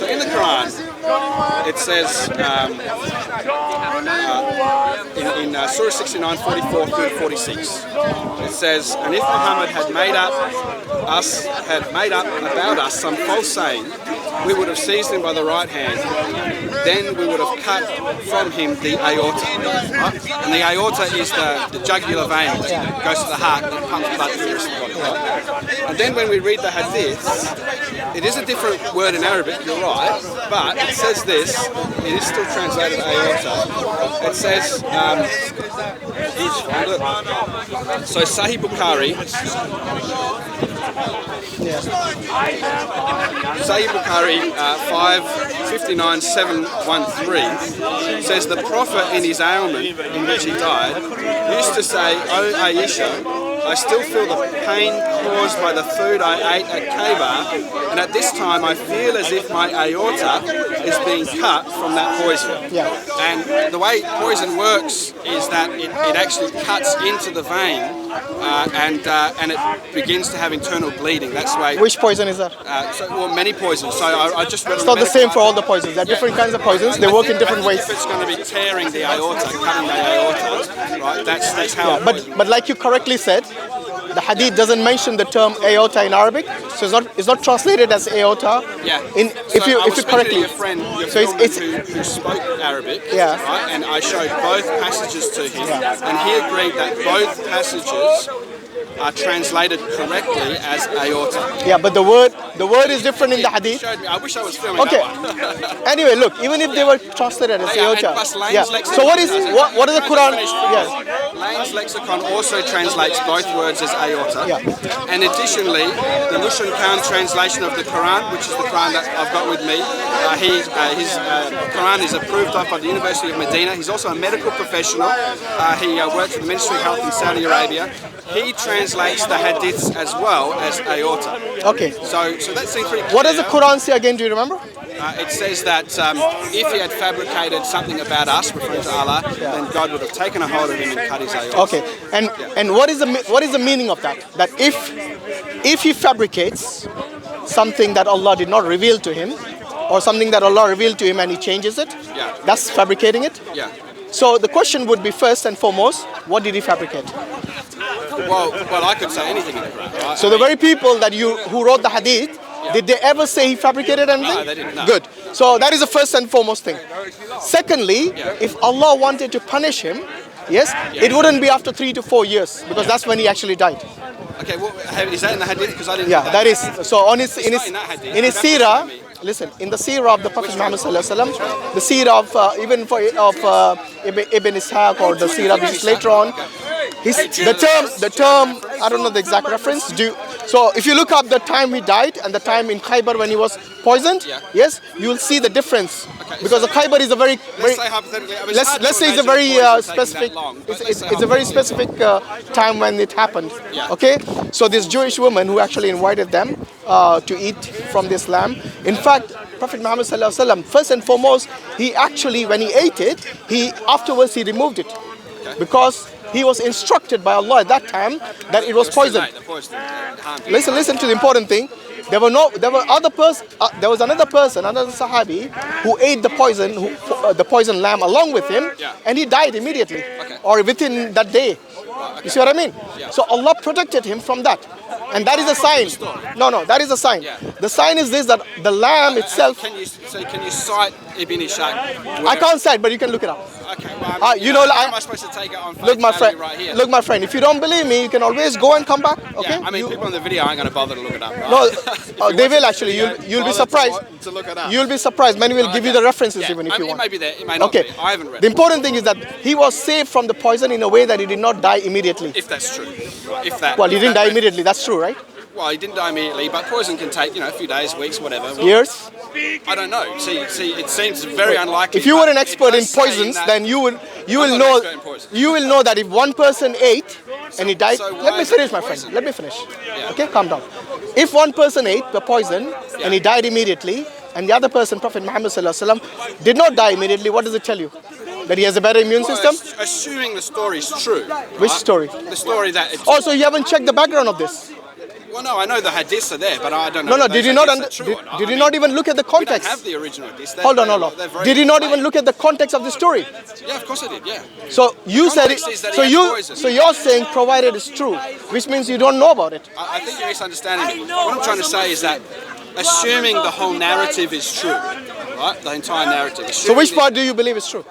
So in the Quran, it says in Surah 69, 44 through 46, it says, and if Muhammad had made up about us some false saying, we would have seized him by the right hand, then we would have cut from him the aorta. Right? And the aorta is the jugular vein that goes to the heart and pumps blood through the rest of the body. Right? And then when we read the hadiths, it is a different word in Arabic, you're right, but it says this, it is still translated aorta. It says, so Sahih Bukhari, Sahih Bukhari 559-713 says the Prophet in his ailment in which he died used to say, "O Aisha, I still feel the pain caused by the food I ate at Khaybar, and at this time I feel as if my aorta is being cut from that poison." Yeah. And the way poison works is that it actually cuts into the vein and it begins to have internal bleeding. That's the way. Which poison is that? Many poisons. So I just read. It's not the same for all the poisons. There are different kinds of poisons. They work in different ways. If it's going to be tearing the aorta, cutting the aorta, right? That's how. Yeah, but like you correctly said, the hadith doesn't mention the term aorta in Arabic, so it's not translated as aorta. Yeah. If you correctly. Your friend who spoke Arabic. Yeah. Right, and I showed both passages to him, and he agreed that both passages are translated correctly as aorta. Yeah, but the word is different in the hadith. Showed me. I wish I was filming Okay. that one. Anyway, look, even if they were translated as aorta. Yeah. So what is the Quran? Yes. Lane's lexicon also translates both words as aorta. Yeah. And additionally, the Muslim Khan translation of the Quran, which is the Quran that I've got with me, his Quran is approved of by the University of Medina. He's also a medical professional. He works for the Ministry of Health in Saudi Arabia. He translates the hadiths as well as aorta. Okay. So that seems pretty clear. What does the Quran say again? Do you remember? It says that if he had fabricated something about us, referring to Allah, then God would have taken a hold of him and cut his aorta. Okay. And what is the meaning of that? That if he fabricates something that Allah did not reveal to him, or something that Allah revealed to him and he changes it, that's fabricating it? Yeah. So the question would be, first and foremost, what did he fabricate? Well, I could say anything in the Quran, right? So the very people who wrote the hadith, did they ever say he fabricated anything? No, they didn't. No. Good. So that is the first and foremost thing. Secondly, if Allah wanted to punish him, it wouldn't be after 3 to 4 years, because that's when he actually died. Okay, well, is that in the hadith? Because I didn't. Yeah, that is. So in his seerah, Listen, in the seerah of the Prophet Muhammad sallallahu alaihi wasallam, the seerah of Ibn Ishaq, or the seerah which is later on, the term I don't know the exact reference. So if you look up the time he died and the time in Khaybar when he was poisoned, yes, you will see the difference. Okay, because the Khaybar is a very let's say hypothetically, let's say it's a very specific. It's a very specific time when it happened. Yeah. Okay, so this Jewish woman who actually invited them to eat from this lamb. In fact, Prophet Muhammad sallallahu alaihi wasallam, first and foremost, he actually, when he ate it, afterwards he removed it, because he was instructed by Allah at that time that it was poison. Listen to the important thing. There was another Sahabi who ate the poison lamb along with him, and he died immediately, or within that day. You see what I mean? So Allah protected him from that. And that is a sign. No, that is a sign. The sign is this, that the lamb itself. Can you cite Ibn Ishaq? I can't cite, but you can look it up. Okay. Well, how am I supposed to take it on face value right here? Look, my friend. If you don't believe me, you can always go and come back. Okay. Yeah, I mean, people on the video aren't going to bother to look it up. Right? No, they will actually. You'll be surprised. To look it up. You'll be surprised. Many will give you the references even if you want. It may be there. It may not be. I haven't read. The important thing is that he was saved from the poison in a way that he did not die immediately. If that's true. If he didn't die immediately. That's true, right? Well, he didn't die immediately, but poison can take, a few days, weeks, whatever. Years? I don't know. See, it seems very unlikely. If you were an expert in poisons, then you will know that if one person ate and he died. Let me finish, my friend. Let me finish. Okay, calm down. If one person ate the poison and he died immediately, and the other person, Prophet Muhammad sallallahu alaihi wasallam, did not die immediately, what does it tell you? That he has a better immune system? Assuming the story is true. Which story? The story that. Also, you haven't checked the background of this. Well, no, I know the hadiths are there, but I don't know. No, no. if Did those you not? hadiths are true or not. Did I you mean, not even look at the We don't context? have the original hadiths. Hold on. They're very Did you not vague. even look at the context of the story? Yeah, of course I did. Yeah. So you said it. context is that he So had you. poison. So you're saying provided it's true, which means you don't know about it. I think you're misunderstanding me. What I'm trying to say is that, assuming the whole narrative is true, right? The entire narrative. So which part do you believe is true?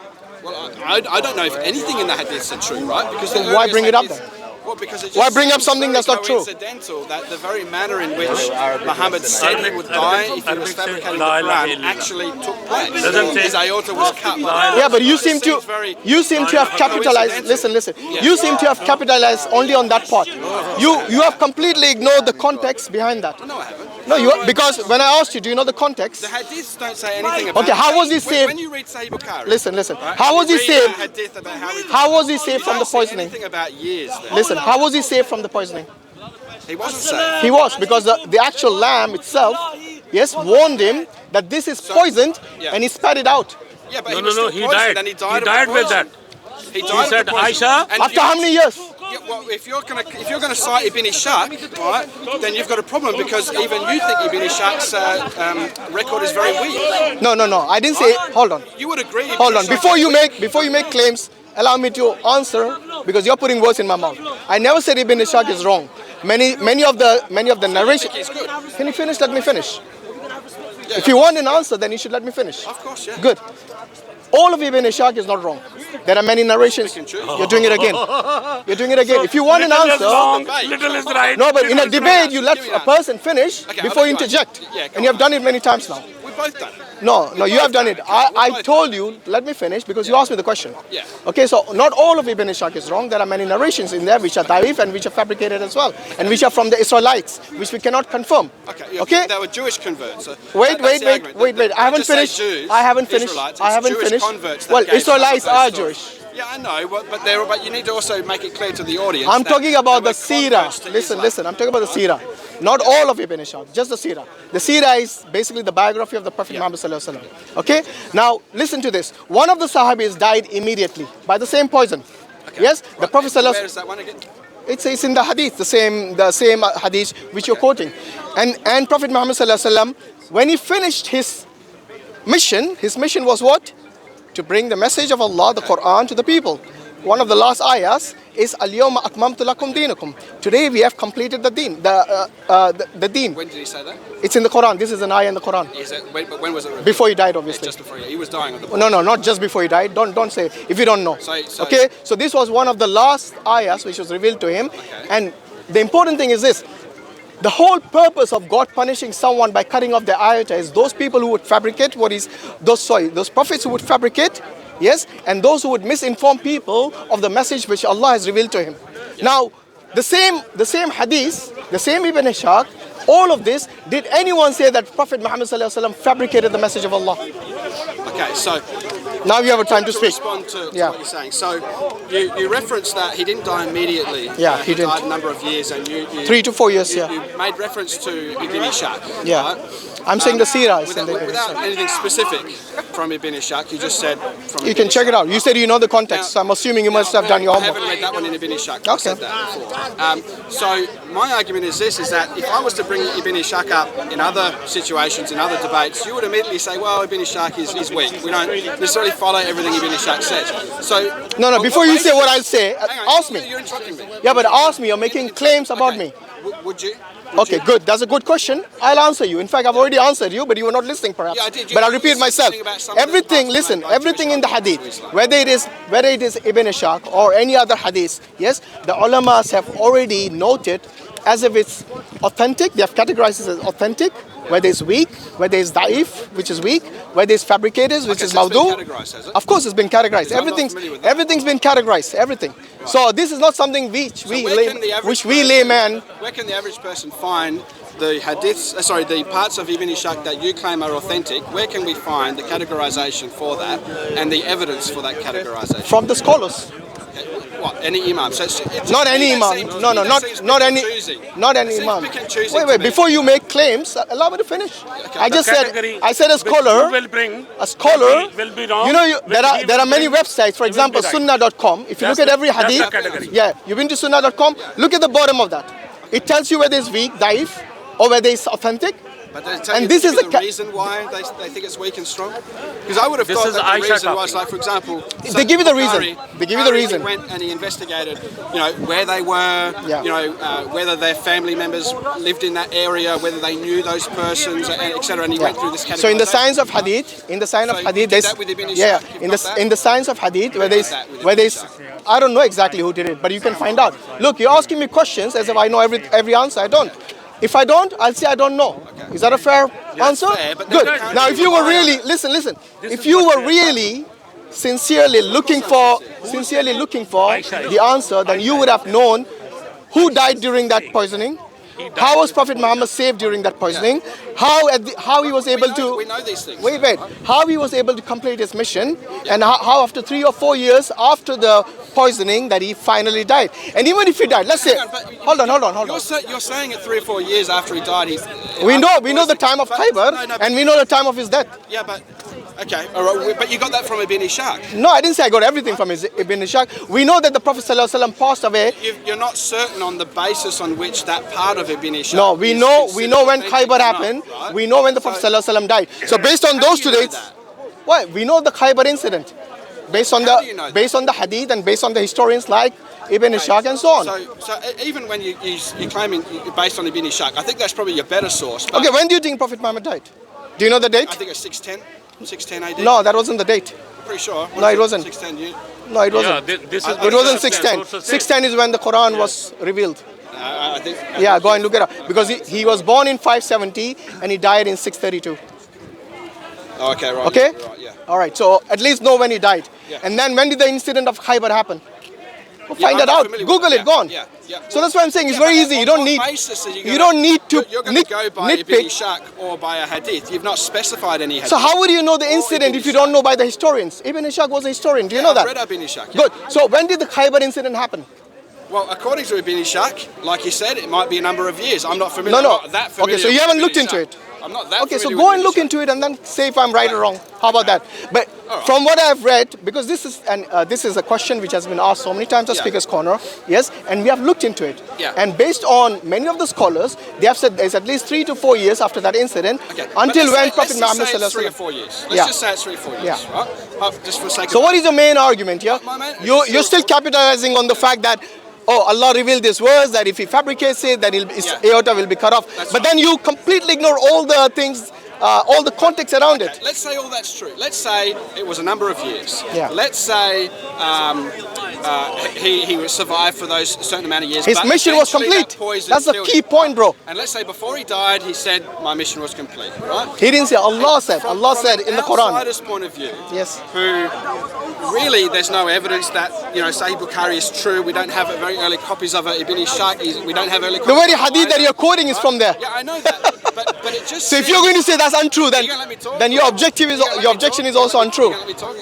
Well, I don't know if anything in the hadiths are true, right? Because So the why earliest bring it up hadiths- then? Well, because it just Why bring up seems something very that's not true? coincidental that the very manner in which Muhammad said he would die if he was fabricating the Quran actually took place. His aorta was cut. Yeah, but you seem to. Seems very- You seem to have capitalized. Listen. You seem to have capitalized only on that part. You have completely ignored the context behind that. No, I haven't. No, because when I asked you, do you know the context? The hadiths don't say anything about Okay, how was he When saved? you read Sahih Bukhari, Listen. right, How was he you read saved? a hadith about How was he saved you from the don't see poisoning? anything about years there. Listen, how was he saved from the poisoning? He wasn't saved. He was, because the actual lamb itself, yes, warned him that this is poisoned, yeah. and he spat it out. Yeah, but No, he no, was no, still he poisoned died. and he He died, of died the with poison. that. He died said, of the poison. Aisha, And After how many years? Yeah, well, if you're gonna cite Ibn Ishaq, right, then you've got a problem because even you think Ibn Ishaq's record is very weak. No. I didn't say. Hold on. You would agree. Ibn Hold on. Ishaq Before is you weak. make claims, allow me to answer, because you're putting words in my mouth. I never said Ibn Ishaq is wrong. Many of the narration. He's good. Can you finish? Let me finish. If you want an answer, then you should let me finish. Of course, yeah. Good. All of Ibn Ishaq is not wrong. There are many narrations. You're doing it again. You're doing it again. If you want an little is answer, wrong, little is right. no, but in a little is debate, right. you let Give me a that. person finish Okay, before I'll you let you interject. answer. Yeah, go And you have on. done it many times now. We've both done it. No, you have done it. I told you, let me finish, because you asked me the question. Yeah. Okay, so not all of Ibn Ishaq is wrong. There are many narrations in there which are da'if and which are fabricated as well, and which are from the Israelites, which we cannot confirm. Okay. Yeah, Okay? They were Jewish converts. So Wait. that's the argument. I haven't Just say finished. Jews, I haven't finished. Israelites, I it's haven't Jewish finished. converts that Well, gave some of Israelites those are stories. Jewish. Yeah, I know, but you need to also make it clear to the audience. I'm that talking about they the were converts to Sirah. Listen. Islam. I'm talking about the Sirah. Not all of Ibn Ishaq, just the Sirah. The Sirah is basically the biography of the Prophet Muhammad sallallahu alaihi wasallam. Okay? Now, listen to this. One of the Sahabis died immediately by the same poison. Yes? The Right, Prophet sallallahu where is that one again? it's in the hadith, the same hadith which you're quoting. And Prophet Muhammad sallallahu alaihi wasallam, when he finished his mission was what? To bring the message of Allah, the Quran, to the people. One of the last ayahs is Al-Yawma Akmamtu Lakum Dinakum. Today we have completed the deen, the deen. When did he say that? It's in the Quran. This is an ayah in the Quran. But when was it? revealed? Before he died, obviously. Just before he was dying of the No, not just before he died. Don't say if you don't know. So- Okay, so this was one of the last ayahs which was revealed to him. And the important thing is this. The whole purpose of God punishing someone by cutting off their aorta is those people who would fabricate those prophets who would fabricate, yes, and those who would misinform people of the message which Allah has revealed to him. Now, the same hadith, the same Ibn Ishaq, all of this, did anyone say that Prophet Muhammad sallallahu alaihi wasallam fabricated the message of Allah? Okay, so Now you have a time to speak. respond to Yeah. what you're saying. So you referenced that he didn't die immediately. Yeah, he didn't. died a number of years, and you 3 to 4 years, you, yeah. you made reference to Ibn Ishaq. Yeah. Right? I'm saying the Sirah is in Without, the without anything specific from Ibn Ishaq, you just said from. You can check it out. You said you know the context, so I'm assuming you must have done your I haven't homework. read that one in Ibn Ishaq. I said Okay. that before. So my argument is this: is that if I was to bring Ibn Ishaq up in other situations, in other debates, you would immediately say, "Well, Ibn Ishaq is weak. We don't necessarily follow everything Ibn Ishaq says." So No, before you say what I'll say, Hang on, ask me. You're interrupting me. Yeah, but ask me. You're making claims about Okay. me. Would you? Okay, good. That's a good question. I'll answer you. In fact, I've already answered you, but you were not listening, perhaps. Yeah, I did. But I'll You repeat were myself. saying about some of the Everything, parts listen, like everything in the Jewish hadith, Islam. whether it is Ibn Ishaq or any other hadith, yes, the ulamas have already noted as if it's authentic. They have categorized it as authentic, whether it's weak, whether it's da'if, which is weak, whether it's fabricated, which Okay, is so it's been mawdu. categorized, has it? Of course, it's been categorized. Because I'm not familiar with that. Everything's been categorized. Everything. So this is not something So where can the average layman. Where can the average person find the hadiths? The parts of Ibn Ishaq that you claim are authentic? Where can we find the categorization for that and the evidence for that categorization? From the scholars. What? Any imam? So it's Not any that imam. seems- No, that not seems not pick any and choosy. not any It seems imam. pick and choosy Wait, to me. before you make claims, allow me to finish. I just said Category I said a which scholar. you will bring A scholar. will be wrong. You know, which he there will are many bring websites. For will example, be right. Sunnah.com. If you That's look at the- every that's the hadith, category. yeah, you've been to Sunnah.com. Look at the bottom of that. It tells you whether it's weak, daif, or whether it's authentic. But they tell And you, this is the the reason why they think it's weak and strong. Because I would have This thought is that the Aisha reason was, talking. like, for example, They give you the reason. Bukhari- They give you the Bukhari, reason. He went and he investigated, where they were, Yeah. whether their family members lived in that area, whether they knew those persons, etc. And he went through this category. So in the science of hadith, there's that with Ibn Ishaq, yeah, you've in got the that? in the science of hadith where there's that with where Ibn there's Ishaq? I don't know exactly who did it, but you can find out. Look, you're asking me questions as if I know every answer. I don't. If I don't, I'll say I don't know. Is that a fair answer? fair, but Good. then you can't Now, if you were rely on really it. listen, This if is you what were we are really sincerely looking for the answer, then you would have known who died during that poisoning. How was Prophet Muhammad saved during that poisoning? How he was able to We know these things. wait. How he was able to complete his mission, and how after 3 or 4 years after the poisoning that he finally died. And even if he died, let's say, Hang on, but hold on. You're saying it 3 or 4 years after he died. We know the time of Khaybar, and we know the time of his death. Yeah, but okay, all right, but you got that from Ibn Ishaq. No, I didn't say I got everything from Ibn Ishaq. We know that the Prophet ﷺ passed away. You're not certain on the basis on which that part of Ibn Ishaq. No, we is know considered when authentic Khaybar or not, happened. right? We know when the Prophet ﷺ died. So based on How those do you two know dates, that? what we know the Khaybar incident, based on How do you know that? the hadith and based on the historians like Ibn Ishaq and so on. So even when you're claiming based on Ibn Ishaq, I think that's probably your better source. But Okay, when do you think Prophet Muhammad died? Do you know the date? I think it's 610 AD. No, that wasn't the date. I'm pretty sure. No, it wasn't. 610. No, it Yeah, wasn't. this is It wasn't 610. 610 is when the Quran was revealed. I think. Yeah, go and look it up. Because he was born in 570 and he died in 632. Oh, okay, right. Okay? Right, yeah. All right, so at least know when he died. Yeah. And then when did the incident of Khaybar happen? Go Yeah, find I'm that out. familiar with Google that, it, go on. Yeah. So that's what I'm saying. It's Yeah, very but easy. You on don't what need basis are you you don't need to You're going to go by Ibn nitpick. Ishaq or by a hadith. You've not specified any hadith. So how would you know the Or incident Ibn if you Ishaq. don't know by the historians? Ibn Ishaq was a historian. Do you know I've read that? Ibn Ishaq. Yeah. Good. So when did the Khaybar incident happen? Well, according to Ibn Ishaq, like you said, it might be a number of years. I'm not familiar. No. I'm not that familiar Okay, so you with haven't Ibn looked into Ishaq. it. I'm not that Okay, so familiar go with and Ibn look Ishaq. into it and then say if I'm right or wrong. How about that? But from what I've read, because this is a question which has been asked so many times at Yeah. Speaker's Corner, yes, and we have looked into it. Yeah. And based on many of the scholars, they have said there's at least 3 to 4 years after that incident, Okay, until but when let's Prophet just Muhammad say it's 3 or sallallahu 4 years. Let's Yeah. just say it's 3 or 4 years, Yeah. right? Just for the sake So of what is your main argument here? My main- You're still capitalizing on the fact that Allah revealed this verse that if he fabricates it, then his Yeah. aorta will be cut off. That's But right. then you completely ignore all the things, all the context around it. Let's say all that's true. Let's say it was a number of years. Yeah. Let's say he was survived for those certain amount of years. His but mission was eventually that complete. poison That's the killed key him. point, bro. And let's say before he died, he said, "My mission was complete." Right? He didn't say, Allah said. From Allah said an in the Quran. outsider's point of view, Yes. who really there's no evidence that Sahih Bukhari is true. We don't have very early copies of it. Ibn Ishaq, we don't have early copies. The very of it hadith that either. you're quoting is from there. Yeah, I know that, but it just. So if you're going to say that's untrue, then You're gonna let me talk? your objection is also untrue. You're gonna let me talk?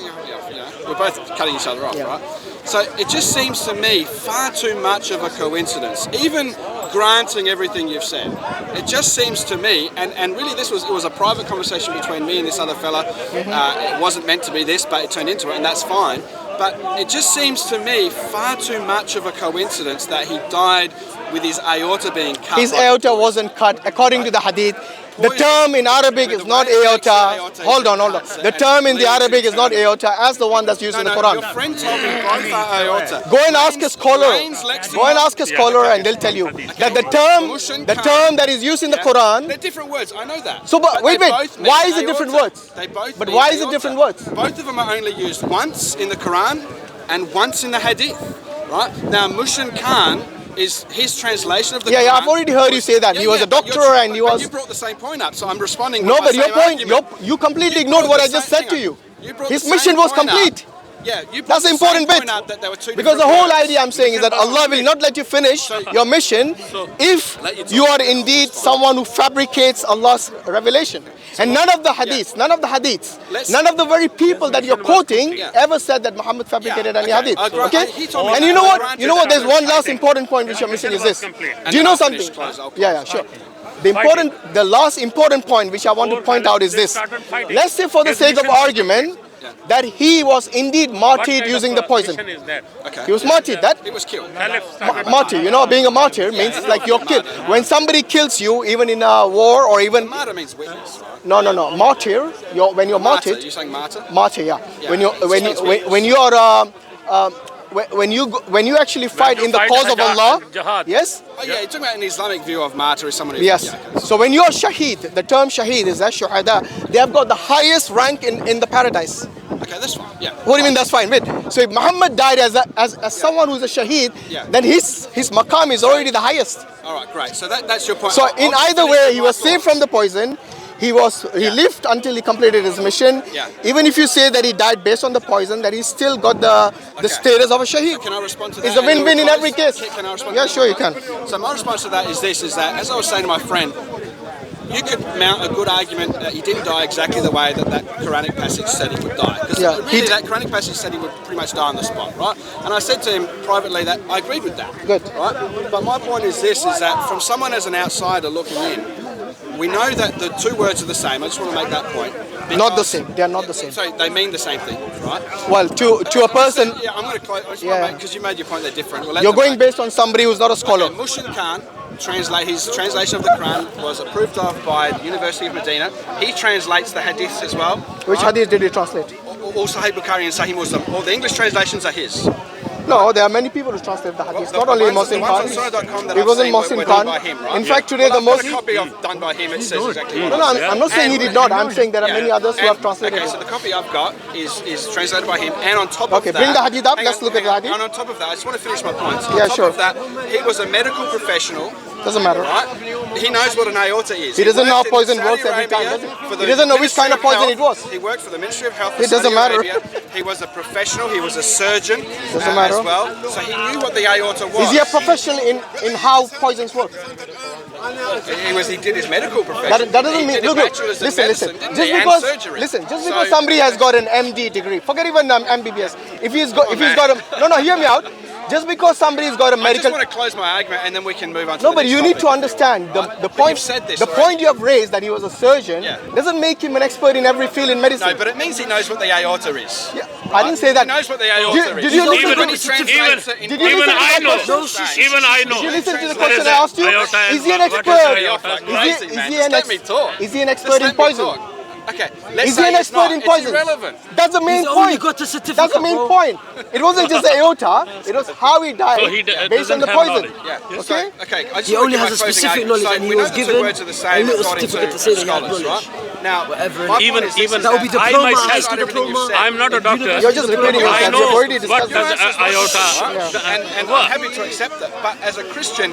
We're both cutting each other off, right? So it just seems to me far too much of a coincidence. Even granting everything you've said, it just seems to me, and really it was a private conversation between me and this other fella. It wasn't meant to be this, but it turned into it, and that's fine. But it just seems to me far too much of a coincidence that he died with his aorta being cut. His by aorta poison. wasn't cut according to the hadith. The Poison. term in Arabic With is the not way it makes the aorta. aorta, Hold on. cuts The and term in the leaves Arabic it is not turning. aorta as the one that's used in the Your Quran. friend told me both are aorta. Go and ask a scholar. Blaine's lexicon- Go and ask a scholar and they'll tell you that the term that is used in the Yeah. Quran. They're different words. I know that. So, but wait. they both mean Why is it different aorta. words? They both. But mean why is it aorta. different words? Both of them are only used once in the Quran and once in the Hadith. Right now, Mushan Khan is his translation of the Quran. Yeah, I've already heard you say that. He was a but doctor and he but was. You brought the same point up, so I'm responding. No, with my but your same point, argument. you completely You ignored brought what the I just same- said to hang you. on. You brought His the mission same was point up. complete. Yeah, you brought That's the same important point bit. up that there were two Because the different whole words. idea I'm saying is that Allah will not let you finish your mission if you are indeed someone who fabricates Allah's revelation. And none of the hadiths, none of the very people that you're quoting ever said that Muhammad fabricated any hadith. Okay? He told me And that. you know I what? granted There's that. one last important point which you're missing is this. Do And you then know I'll something? finish, close, I'll- Yeah, sure. The last important point which I want to point out is this. Let's say for the sake of argument that he was indeed martyred using the poison. Is that? Okay. He was martyred. That He was killed. martyr, you know, being a martyr means like you're killed. When somebody kills you, even in a war or even Martyr means witness, right? no, martyr. When you're Martyr. martyred, You're saying martyr? martyr, yeah. Yeah. When you actually fight in the cause of Allah, Jihad. yes. Oh yeah, you're talking about an Islamic view of martyr is someone who... Yes. Yeah, okay. So when you're shaheed, the term shaheed is that shuhada, they have got the highest rank in the paradise. Okay, that's fine. Yeah. What do you mean that's fine? Wait. So if Muhammad died as someone who's a shaheed, Yeah. then his maqam is already the highest. All right, great. So that's your point. So I'll in just either finish way, with he my was saved thoughts. from the poison. He lived until he completed his mission. Yeah. Even if you say that he died based on the poison, that he still got the status of a shaheed. Can I respond to that? It's a and then win-win in we'll every close? case. Can I respond? Yeah, to sure you that? can. So my response to that is this: is that as I was saying to my friend, you could mount a good argument that he didn't die exactly the way that Quranic passage said he would die. Because Yeah, really, that Quranic passage said he would pretty much die on the spot, right? And I said to him privately that I agreed with that. Good. Right? But my point is this: is that from someone as an outsider looking in, we know that the two words are the same. I just want to make that point. Not the same. They are not the same. So they mean the same thing, right? Well, to a person, Yeah, I'm going to close. Yeah. Because you made your point, they're different. We'll let you're them going make- based on somebody who's not a scholar. Okay, Mushin Khan, his translation of the Quran was approved of by the University of Medina. He translates the hadiths as well. Which hadith did he translate? All Sahih Bukhari and Sahih Muslim. All the English translations are his. No, there are many people who translate the hadith. The Not only ones- Mohsin the Khan. ones on Surah.com that It I've wasn't seen were Mohsin done Khan. by him, right? In fact, today Well, the I've got most. a copy of done by him. It says exactly what No, it is. I'm not saying he did not. I'm saying there are many others who have translated Okay, it. so the copy I've got is translated by him, and on top of Okay, that, bring the hadith up. hang Let's on, look at hang the on. hadith. And on top of that, I just want to finish my points. Yeah, on top sure. of that, he was a medical professional. Doesn't matter. Right? He knows what an aorta is. He doesn't know worked how poison in Saudi works every time, Arabia does he? for He doesn't know which kind of Ministry poison it Health. was. He worked for the Ministry of Health. It of doesn't Saudi matter. Arabia. He was a professional. He was a surgeon Doesn't matter. as well. So he knew what the aorta was. Is he a professional in how poisons work? He did his medical profession. That doesn't He mean. did a Look, bachelor's in listen. medicine, didn't Just he? And because, surgery. just So- because somebody has got an MD degree, forget even MBBS. If he's got hear me out. Just because somebody's got a I just medical. want to close my argument and then we can move on to No, the but next you need to topic. understand the But point. you've said this the already. point you have raised that he was a surgeon Yeah. doesn't make him an expert in every field in medicine. No, but it means he knows what the aorta is. Yeah, I didn't say that. He knows what the aorta Did is. you listen Even- to When he translates it in did you Even listen to I my know. question? Even I know. Did you listen to the What question is I it? asked you? Aorta and Is he an what is expert? aorta? Crazy, man. Just let me talk. Is he an Just expert in let me poison? talk. Okay, let's Is he say an it's expert not. in poison? It's irrelevant. That's the main He's only point. got a certificate, That's the main bro. point. It wasn't just the aorta. It was how he died So he based on doesn't the have poison. knowledge. Yeah. Okay. So, okay. I just He want only to give has my a closing specific argument. knowledge So and he we know was the two given words are the a same little according certificate to to say that he had scholars, knowledge. right? Now, Whatever. my point Even- is this even is That would be that diploma, I myself- high school diploma. I'm not a doctor. You're just repeating I yourself. know You've already what discussed does this. aorta. and I'm happy to accept that. But as a Christian,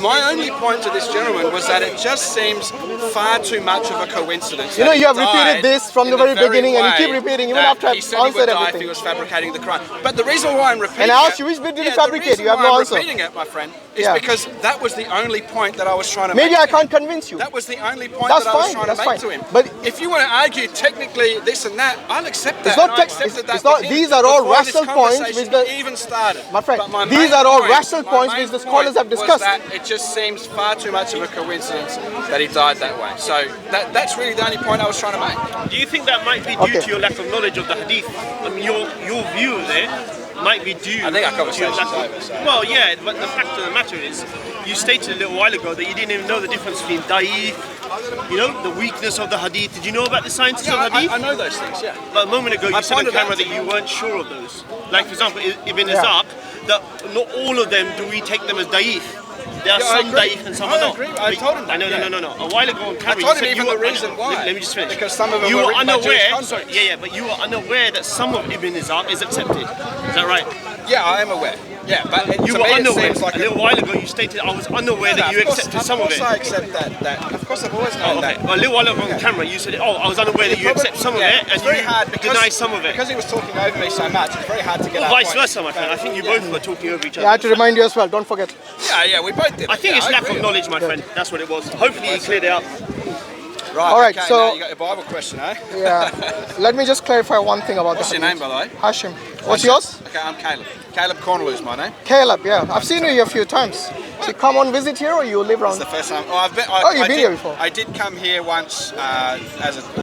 my only point to this gentleman was that it just seems far too much of a coincidence. You know, that he you have repeated died this from in the very beginning and you way keep repeating even that after I've he said he would answered die if everything. he was fabricating the Quran. But the reason why I'm repeating And I asked it- you, which bit did you the fabricate? reason You have why no I'm answer. repeating it, my friend, is Yeah. because that was the only point that I was trying to Maybe make. I can't convince you. That was the only point That's that I was fine, trying that's to make fine. to him. But if you want to argue technically this and that, I'll accept that. It's not and I tech- accepted it's- that it's not- with him these are all before this rational points conversation which the- even started. My friend, But my these main are all point- rational my points main which the scholars have point was discussed. that it just seems far too much of a coincidence that he died that way. So that's really the only point I was trying to make. Do you think that might be due Okay. to your lack of knowledge of the hadith? I mean, your view there might be due. I think our to your conversation's lack of- over, so. Well, yeah, but the fact of the matter is, you stated a little while ago that you didn't even know the difference between da'if, you know, the weakness of the hadith. Did you know about the sciences Yeah, of hadith? I know those things, yeah. But a moment ago, I you said on pointed camera out to that you weren't sure of those. Like, for example, Ibn Yeah. Izaq, that not all of them do we take them as da'if. There are Yeah, I some agree. da'if and some I are not. agree. I told him that, No. A while ago on camera, I told you him said even you the were reason why. Let me just finish. Because some of them you were were written by Jewish unaware. converts. Sorry, yeah, but you were unaware that some of Ibn Izaq is accepted. Is that right? Yeah, I am aware. Yeah, but You to were me it unaware. seems like a little while ago, you stated I was unaware that you accepted some of it. Of course I accept that. Of course I've always known Okay. that. Well, a little while ago on camera, you said, "Oh, I was unaware that you accept some of it, and it's very you hard because, deny some of it." Because he was talking over me so much, it's very hard to get Well, our vice point. versa, my friend. I think you both were talking over each other. Yeah, I had to remind you as well. Don't forget. Yeah, we both did. I think Yeah, it's lack agree. of knowledge, my friend. That's what it was. Hopefully, he cleared it up. Right, All right, okay, so- now you got your Bible question, eh? Yeah. Let me just clarify one thing about What's the your name, hadith. by the way? Hashim. What's yours? Okay, I'm Caleb. Caleb Cornwall is my name. Caleb, yeah. I've seen you here a few times. So you come on visit here or you live around? It's the first time. Oh, you've been here before. I did come here once as a